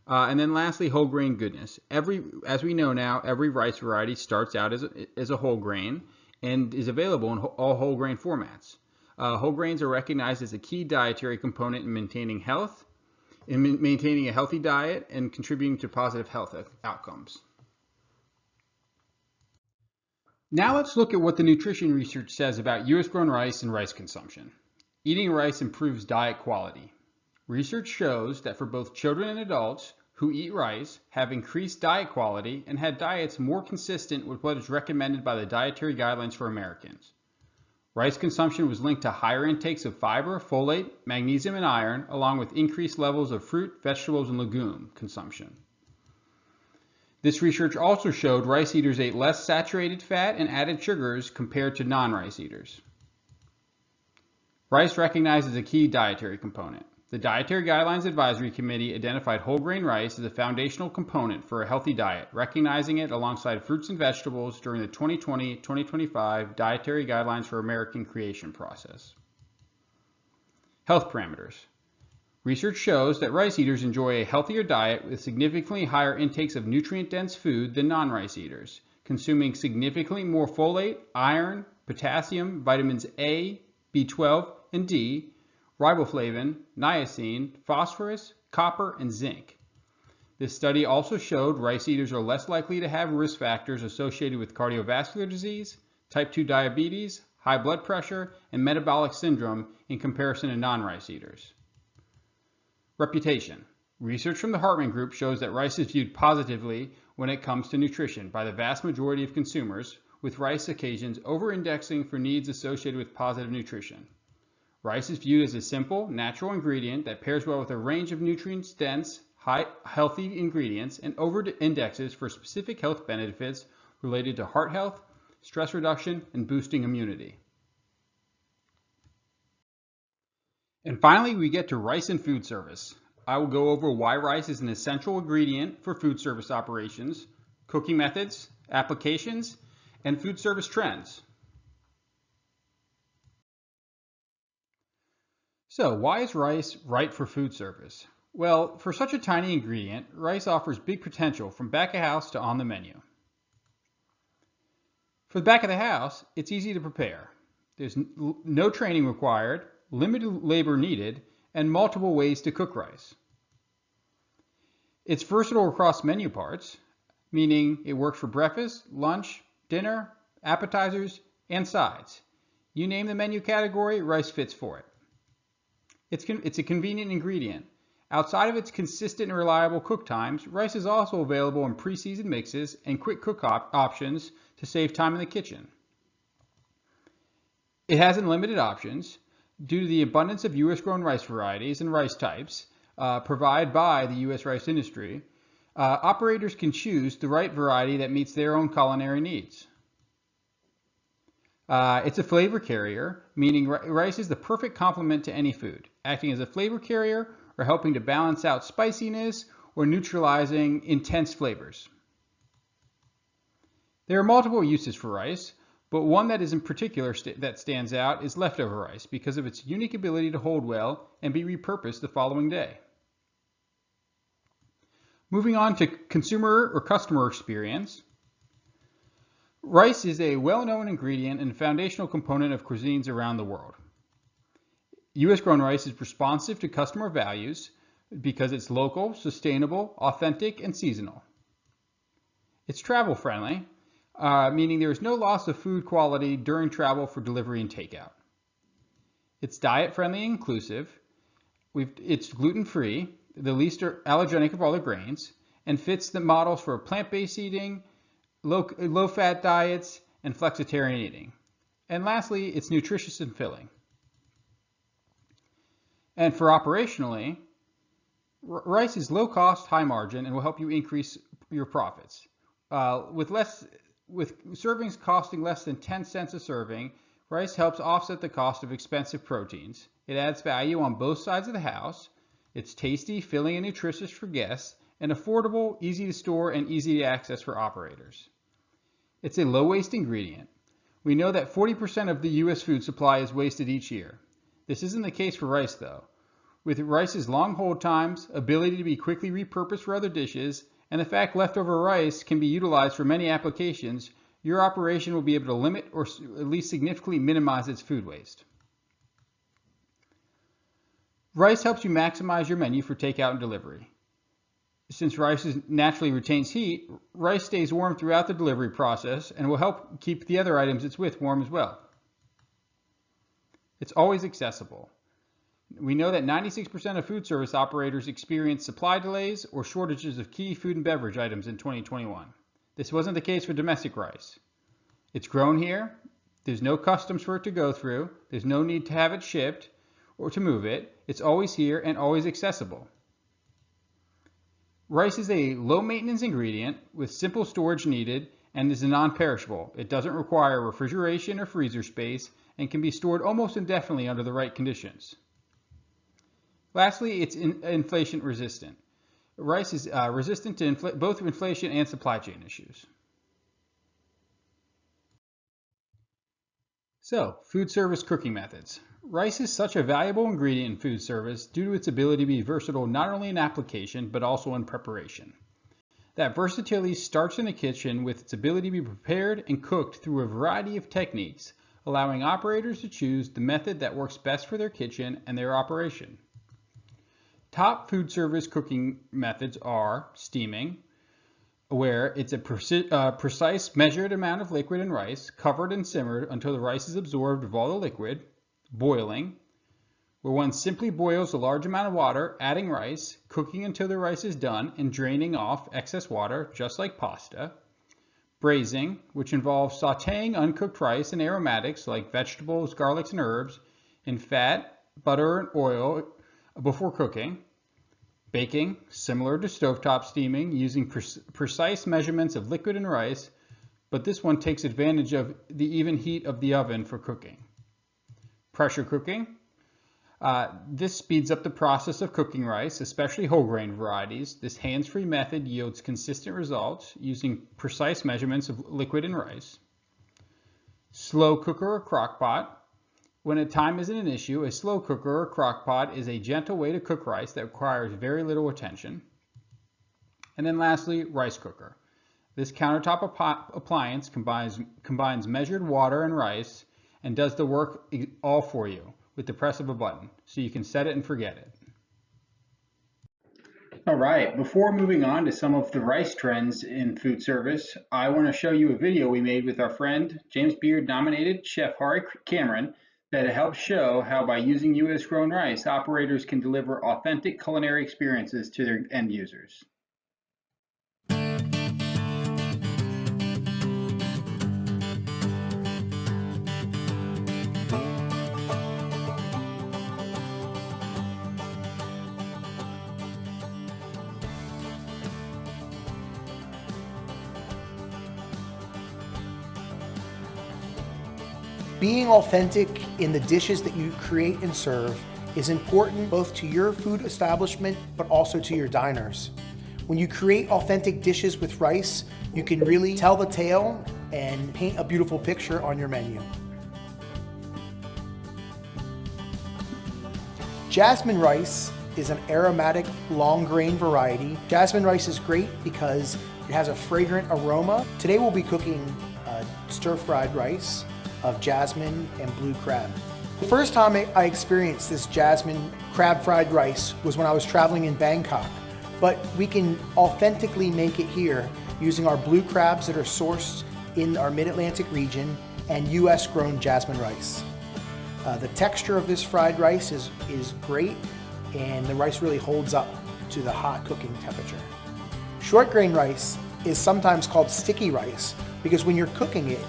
And then lastly, whole grain goodness. As we know now, every rice variety starts out as a whole grain and is available in all whole grain formats. Whole grains are recognized as a key dietary component in maintaining health, maintaining a healthy diet, and contributing to positive health outcomes. Now let's look at what the nutrition research says about U.S. grown rice and rice consumption. Eating rice improves diet quality. Research shows that for both children and adults who eat rice have increased diet quality and had diets more consistent with what is recommended by the dietary guidelines for Americans. Rice consumption was linked to higher intakes of fiber, folate, magnesium, and iron, along with increased levels of fruit, vegetables, and legume consumption. This research also showed rice eaters ate less saturated fat and added sugars compared to non-rice eaters. Rice recognized as a key dietary component. The Dietary Guidelines Advisory Committee identified whole grain rice as a foundational component for a healthy diet, recognizing it alongside fruits and vegetables during the 2020-2025 Dietary Guidelines for American Creation process. Health parameters. Research shows that rice eaters enjoy a healthier diet with significantly higher intakes of nutrient-dense food than non-rice eaters, consuming significantly more folate, iron, potassium, vitamins A, B12, and D, riboflavin, niacin, phosphorus, copper, and zinc. This study also showed rice eaters are less likely to have risk factors associated with cardiovascular disease, type 2 diabetes, high blood pressure, and metabolic syndrome in comparison to non-rice eaters. Reputation. Research from the Hartman Group shows that rice is viewed positively when it comes to nutrition by the vast majority of consumers, with rice occasions over-indexing for needs associated with positive nutrition. Rice is viewed as a simple, natural ingredient that pairs well with a range of nutrient-dense, healthy ingredients and over-indexes for specific health benefits related to heart health, stress reduction, and boosting immunity. And finally, we get to rice and food service. I will go over why rice is an essential ingredient for food service operations, cooking methods, applications, and food service trends. So, why is rice right for food service? Well, for such a tiny ingredient, rice offers big potential from back of house to on the menu. For the back of the house, it's easy to prepare. There's no training required. limited labor needed, and multiple ways to cook rice. It's versatile across menu parts, meaning it works for breakfast, lunch, dinner, appetizers, and sides. You name the menu category, rice fits for it. It's a convenient ingredient. Outside of its consistent and reliable cook times, rice is also available in pre-seasoned mixes and quick cook options to save time in the kitchen. It has unlimited options due to the abundance of U.S. grown rice varieties and rice types provided by the U.S. rice industry. Operators can choose the right variety that meets their own culinary needs. It's a flavor carrier, meaning rice is the perfect complement to any food, acting as a flavor carrier or helping to balance out spiciness or neutralizing intense flavors. There are multiple uses for rice, but one that is in particular that stands out is leftover rice because of its unique ability to hold well and be repurposed the following day. Moving on to consumer or customer experience. Rice is a well-known ingredient and foundational component of cuisines around the world. U.S. grown rice is responsive to customer values because it's local, sustainable, authentic, and seasonal. It's travel friendly, meaning there is no loss of food quality during travel for delivery and takeout. It's diet friendly and inclusive. It's gluten free, the least allergenic of all the grains, and fits the models for plant-based eating, low-fat diets, and flexitarian eating. And lastly, it's nutritious and filling. And for operationally, rice is low cost, high margin, and will help you increase your profits. With servings costing less than 10 cents a serving, rice helps offset the cost of expensive proteins. It adds value on both sides of the house. It's tasty, filling, and nutritious for guests, and affordable, easy to store, and easy to access for operators. It's a low-waste ingredient. We know that 40% of the U.S. food supply is wasted each year. This isn't the case for rice, though. With rice's long hold times, ability to be quickly repurposed for other dishes, and the fact leftover rice can be utilized for many applications, your operation will be able to limit or at least significantly minimize its food waste. Rice helps you maximize your menu for takeout and delivery. Since rice naturally retains heat, rice stays warm throughout the delivery process and will help keep the other items it's with warm as well. It's always accessible. We know that 96% of food service operators experienced supply delays or shortages of key food and beverage items in 2021. This wasn't the case for domestic rice. It's grown here. There's no customs for it to go through. There's no need to have it shipped or to move it. It's always here and always accessible. Rice is a low maintenance ingredient with simple storage needed and is a non-perishable. It doesn't require refrigeration or freezer space and can be stored almost indefinitely under the right conditions. Lastly, it's inflation resistant. Rice is resistant to both inflation and supply chain issues. So, food service cooking methods. Rice is such a valuable ingredient in food service due to its ability to be versatile not only in application but also in preparation. That versatility starts in the kitchen with its ability to be prepared and cooked through a variety of techniques, allowing operators to choose the method that works best for their kitchen and their operation. Top food service cooking methods are steaming, where it's a precise measured amount of liquid in rice, covered and simmered until the rice is absorbed with all the liquid. Boiling, where one simply boils a large amount of water, adding rice, cooking until the rice is done, and draining off excess water, just like pasta. Braising, which involves sautéing uncooked rice and aromatics like vegetables, garlics, and herbs in fat, butter, and oil before cooking. Baking, similar to stovetop steaming, using precise measurements of liquid and rice, but this one takes advantage of the even heat of the oven for cooking. Pressure cooking. This speeds up the process of cooking rice, especially whole grain varieties. This hands-free method yields consistent results using precise measurements of liquid and rice. Slow cooker or crock pot. When time isn't an issue, a slow cooker or crock pot is a gentle way to cook rice that requires very little attention. And then lastly, rice cooker. This countertop appliance combines measured water and rice and does the work all for you, with the press of a button, so you can set it and forget it. All right, before moving on to some of the rice trends in food service, I want to show you a video we made with our friend, James Beard nominated Chef Hari Cameron, that helps show how by using U.S. grown rice, operators can deliver authentic culinary experiences to their end users. Being authentic in the dishes that you create and serve is important both to your food establishment, but also to your diners. When you create authentic dishes with rice, you can really tell the tale and paint a beautiful picture on your menu. Jasmine rice is an aromatic long grain variety. Jasmine rice is great because it has a fragrant aroma. Today we'll be cooking stir-fried rice of jasmine and blue crab. The first time I experienced this jasmine crab fried rice was when I was traveling in Bangkok, but we can authentically make it here using our blue crabs that are sourced in our mid-Atlantic region and US grown jasmine rice. The texture of this fried rice is great, and the rice really holds up to the hot cooking temperature. Short grain rice is sometimes called sticky rice because when you're cooking it,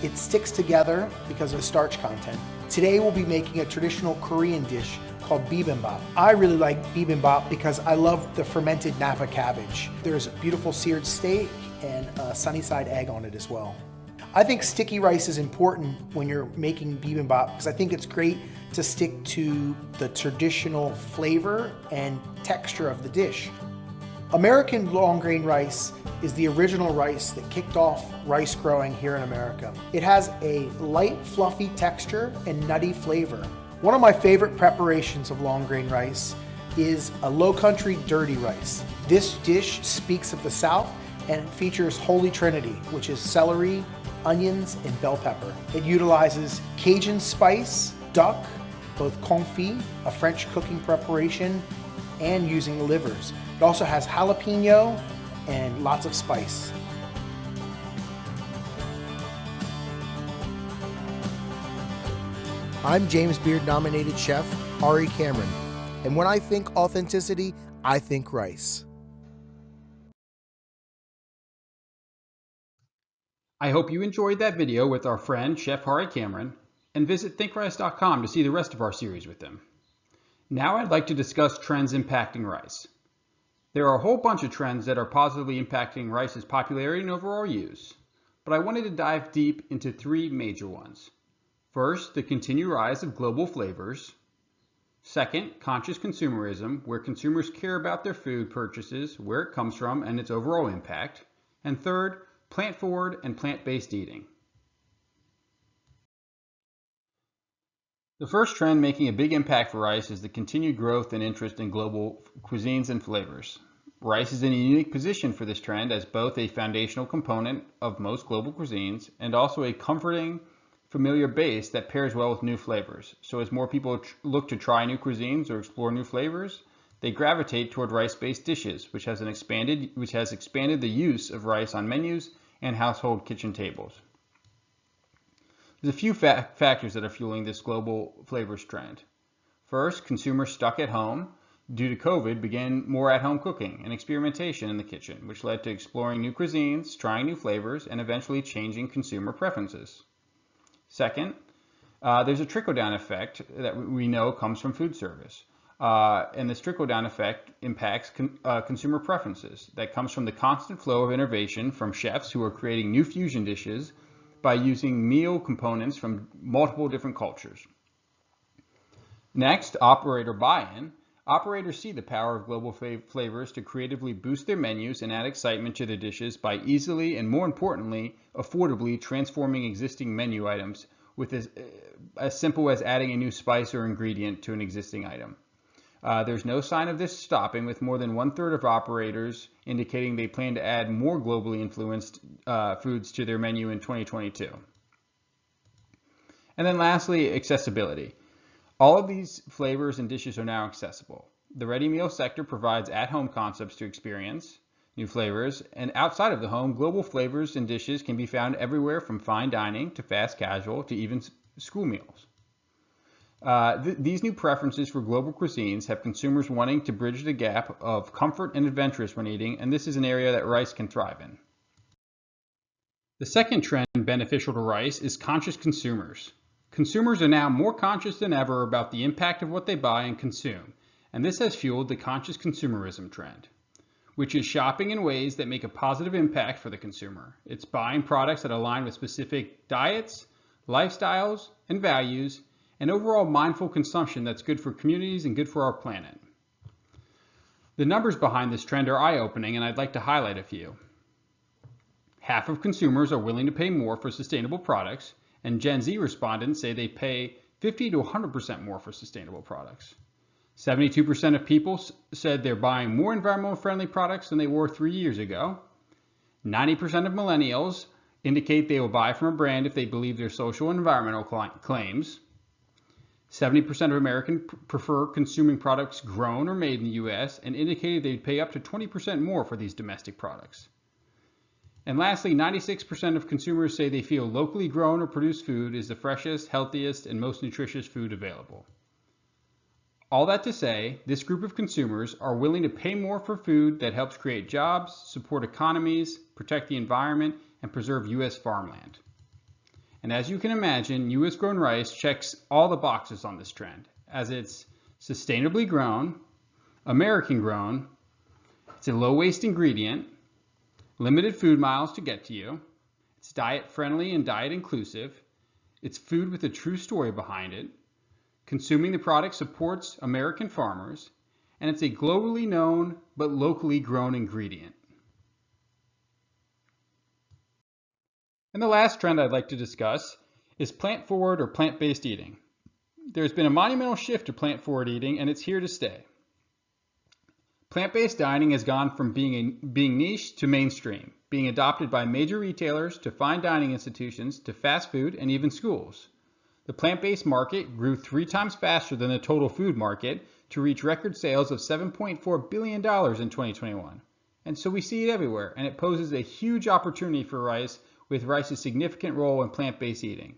it sticks together because of the starch content. Today we'll be making a traditional Korean dish called bibimbap. I really like bibimbap because I love the fermented Napa cabbage. There's a beautiful seared steak and a sunny side egg on it as well. I think sticky rice is important when you're making bibimbap because I think it's great to stick to the traditional flavor and texture of the dish. American long grain rice is the original rice that kicked off rice growing here in America. It has a light, fluffy texture and nutty flavor. One of my favorite preparations of long grain rice is a low country dirty rice. This dish speaks of the South and it features Holy Trinity, which is celery, onions, and bell pepper. It utilizes Cajun spice, duck, both confit, a French cooking preparation, and using livers. It also has jalapeno and lots of spice. I'm James Beard nominated chef Hari Cameron, and when I think authenticity, I think rice. I hope you enjoyed that video with our friend Chef Hari Cameron, and visit thinkrice.com to see the rest of our series with him. Now I'd like to discuss trends impacting rice. There are a whole bunch of trends that are positively impacting rice's popularity and overall use, but I wanted to dive deep into three major ones. First, the continued rise of global flavors. Second, conscious consumerism, where consumers care about their food purchases, where it comes from, and its overall impact. And third, plant-forward and plant-based eating. The first trend making a big impact for rice is the continued growth and interest in global cuisines and flavors. Rice is in a unique position for this trend as both a foundational component of most global cuisines and also a comforting, familiar base that pairs well with new flavors. So as more people look to try new cuisines or explore new flavors, they gravitate toward rice-based dishes, which has expanded the use of rice on menus and household kitchen tables. There's a few factors that are fueling this global flavors trend. First, consumers stuck at home due to COVID began more at-home cooking and experimentation in the kitchen, which led to exploring new cuisines, trying new flavors, and eventually changing consumer preferences. Second, there's a trickle-down effect that we know comes from food service. And this trickle-down effect impacts consumer preferences. That comes from the constant flow of innovation from chefs who are creating new fusion dishes by using meal components from multiple different cultures. Next, operator buy-in. Operators see the power of global flavors to creatively boost their menus and add excitement to their dishes by easily and, more importantly, affordably transforming existing menu items with as simple as adding a new spice or ingredient to an existing item. There's no sign of this stopping, with more than 1/3 of operators indicating they plan to add more globally influenced foods to their menu in 2022. And then lastly, accessibility. All of these flavors and dishes are now accessible. The ready meal sector provides at-home concepts to experience new flavors, and outside of the home, global flavors and dishes can be found everywhere from fine dining to fast casual to even school meals. These new preferences for global cuisines have consumers wanting to bridge the gap of comfort and adventurous when eating, and this is an area that rice can thrive in. The second trend beneficial to rice is conscious consumers. Consumers are now more conscious than ever about the impact of what they buy and consume, and this has fueled the conscious consumerism trend, which is shopping in ways that make a positive impact for the consumer. It's buying products that align with specific diets, lifestyles, and values, and overall mindful consumption that's good for communities and good for our planet. The numbers behind this trend are eye-opening, and I'd like to highlight a few. Half of consumers are willing to pay more for sustainable products, and Gen Z respondents say they pay 50 to 100% more for sustainable products. 72% of people said they're buying more environmentally friendly products than they were 3 years ago. 90% of millennials indicate they will buy from a brand if they believe their social and environmental claims. 70% of Americans prefer consuming products grown or made in the U.S. and indicated they'd pay up to 20% more for these domestic products. And lastly, 96% of consumers say they feel locally grown or produced food is the freshest, healthiest, and most nutritious food available. All that to say, this group of consumers are willing to pay more for food that helps create jobs, support economies, protect the environment, and preserve U.S. farmland. And as you can imagine, U.S. grown rice checks all the boxes on this trend, as it's sustainably grown, American grown, it's a low waste ingredient, limited food miles to get to you, it's diet friendly and diet inclusive, it's food with a true story behind it, consuming the product supports American farmers, and it's a globally known but locally grown ingredient. And the last trend I'd like to discuss is plant-forward or plant-based eating. There's been a monumental shift to plant-forward eating, and it's here to stay. Plant-based dining has gone from being niche to mainstream, being adopted by major retailers to fine dining institutions to fast food and even schools. The plant-based market grew 3 times faster than the total food market to reach record sales of $7.4 billion in 2021. And so we see it everywhere, and it poses a huge opportunity for rice, with rice's significant role in plant-based eating.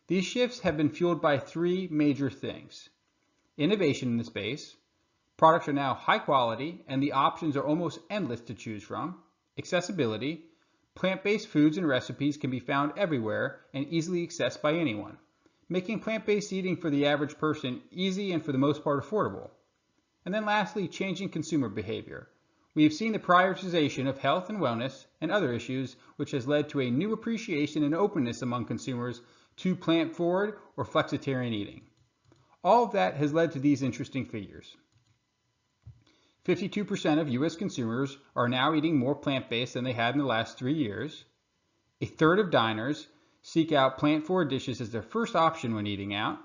These shifts have been fueled by 3 major things. Innovation in the space. Products are now high quality and the options are almost endless to choose from. Accessibility. Plant-based foods and recipes can be found everywhere and easily accessed by anyone, making plant-based eating for the average person easy and for the most part affordable. And then lastly, changing consumer behavior. We have seen the prioritization of health and wellness and other issues, which has led to a new appreciation and openness among consumers to plant-forward or flexitarian eating. All of that has led to these interesting figures. 52% of U.S. consumers are now eating more plant-based than they had in the last 3 years. A third of diners seek out plant-forward dishes as their first option when eating out.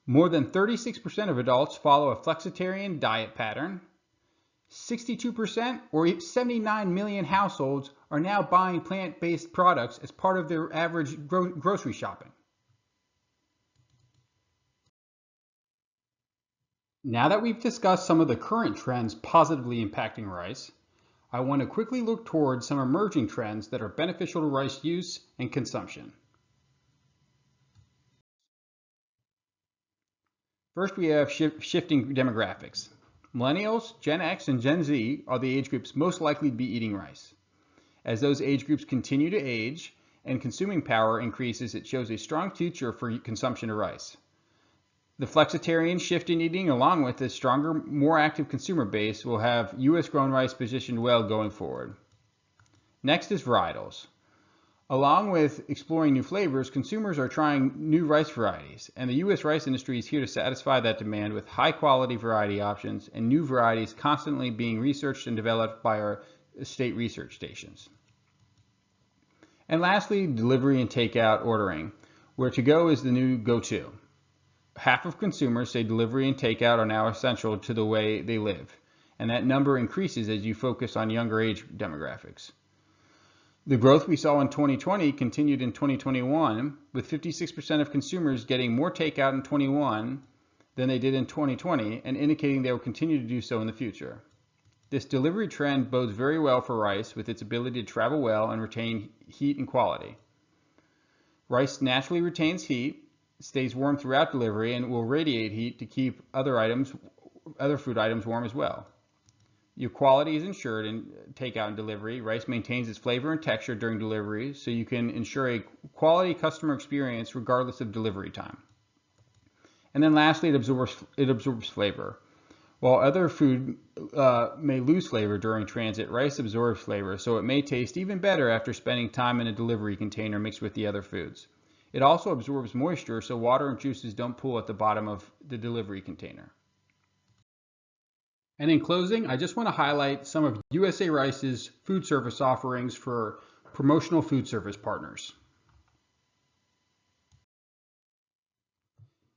More than 36% of adults follow a flexitarian diet pattern. 62% or 79 million households are now buying plant-based products as part of their average grocery shopping. Now that we've discussed some of the current trends positively impacting rice, I want to quickly look towards some emerging trends that are beneficial to rice use and consumption. First, we have shifting demographics. Millennials, Gen X, and Gen Z are the age groups most likely to be eating rice. As those age groups continue to age and consuming power increases, it shows a strong future for consumption of rice. The flexitarian shift in eating, along with a stronger, more active consumer base, will have U.S. grown rice positioned well going forward. Next is varietals. Along with exploring new flavors, consumers are trying new rice varieties, and the U.S. rice industry is here to satisfy that demand with high-quality variety options and new varieties constantly being researched and developed by our state research stations. And lastly, delivery and takeout ordering, where to-go is the new go-to. Half of consumers say delivery and takeout are now essential to the way they live, and that number increases as you focus on younger age demographics. The growth we saw in 2020 continued in 2021, with 56% of consumers getting more takeout in 21 than they did in 2020, and indicating they will continue to do so in the future. This delivery trend bodes very well for rice with its ability to travel well and retain heat and quality. Rice naturally retains heat, stays warm throughout delivery, and will radiate heat to keep other food items warm as well. Your quality is ensured in takeout and delivery. Rice maintains its flavor and texture during delivery, so you can ensure a quality customer experience regardless of delivery time. And then lastly, it absorbs flavor. While other food may lose flavor during transit, rice absorbs flavor, so it may taste even better after spending time in a delivery container mixed with the other foods. It also absorbs moisture, so water and juices don't pool at the bottom of the delivery container. And in closing, I just want to highlight some of USA Rice's food service offerings for promotional food service partners.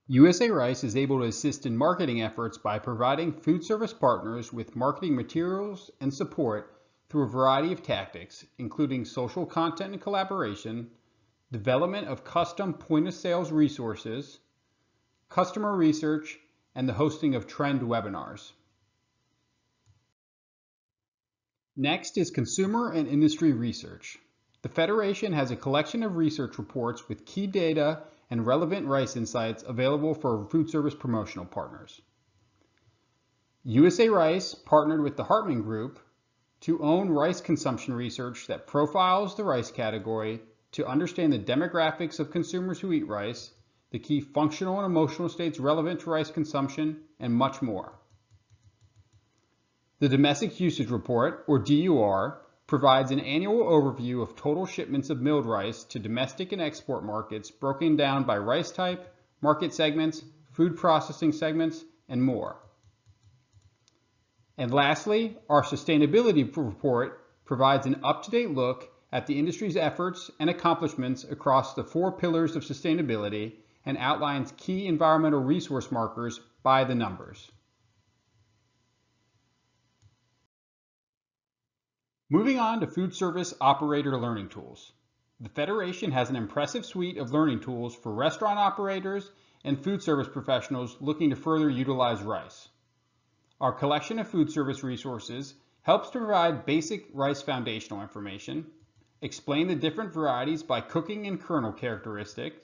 USA Rice is able to assist in marketing efforts by providing food service partners with marketing materials and support through a variety of tactics, including social content and collaboration, development of custom point-of-sales resources, customer research, and the hosting of trend webinars. Next is consumer and industry research. The Federation has a collection of research reports with key data and relevant rice insights available for food service promotional partners. USA Rice partnered with the Hartman Group to own rice consumption research that profiles the rice category to understand the demographics of consumers who eat rice, the key functional and emotional states relevant to rice consumption, and much more. The Domestic Usage Report, or DUR, provides an annual overview of total shipments of milled rice to domestic and export markets broken down by rice type, market segments, food processing segments, and more. And lastly, our Sustainability Report provides an up-to-date look at the industry's efforts and accomplishments across the 4 pillars of sustainability and outlines key environmental resource markers by the numbers. Moving on to food service operator learning tools. The Federation has an impressive suite of learning tools for restaurant operators and food service professionals looking to further utilize rice. Our collection of food service resources helps to provide basic rice foundational information, explain the different varieties by cooking and kernel characteristics,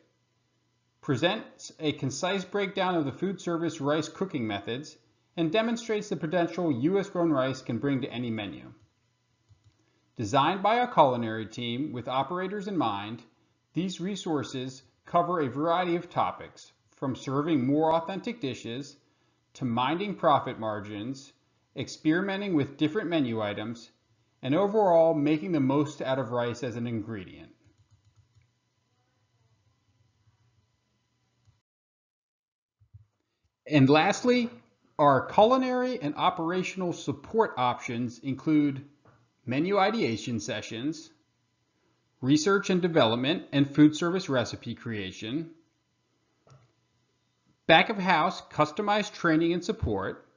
presents a concise breakdown of the food service rice cooking methods, and demonstrates the potential U.S. grown rice can bring to any menu. Designed by a culinary team with operators in mind, these resources cover a variety of topics, from serving more authentic dishes to minding profit margins, experimenting with different menu items, and overall making the most out of rice as an ingredient. And lastly, our culinary and operational support options include menu ideation sessions, research and development and food service recipe creation, back of house customized training and support,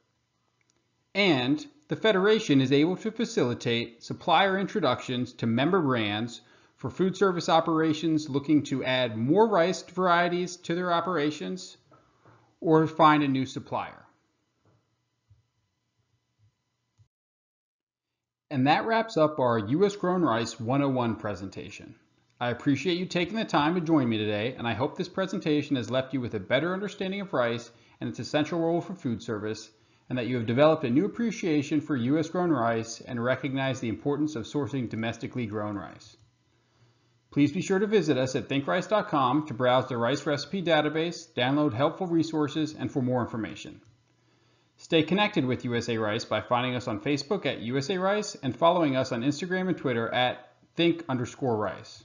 and the Federation is able to facilitate supplier introductions to member brands for food service operations looking to add more rice varieties to their operations or find a new supplier. And that wraps up our U.S. Grown Rice 101 presentation. I appreciate you taking the time to join me today, and I hope this presentation has left you with a better understanding of rice and its essential role for food service, and that you have developed a new appreciation for U.S. grown rice and recognize the importance of sourcing domestically grown rice. Please be sure to visit us at thinkrice.com to browse the rice recipe database, download helpful resources, and for more information. Stay connected with USA Rice by finding us on Facebook at USA Rice and following us on Instagram and Twitter at think_rice.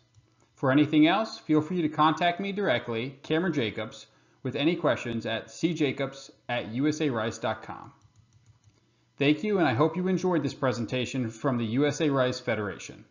For anything else, feel free to contact me directly, Cameron Jacobs, with any questions at cjacobs@usarice.com. Thank you, and I hope you enjoyed this presentation from the USA Rice Federation.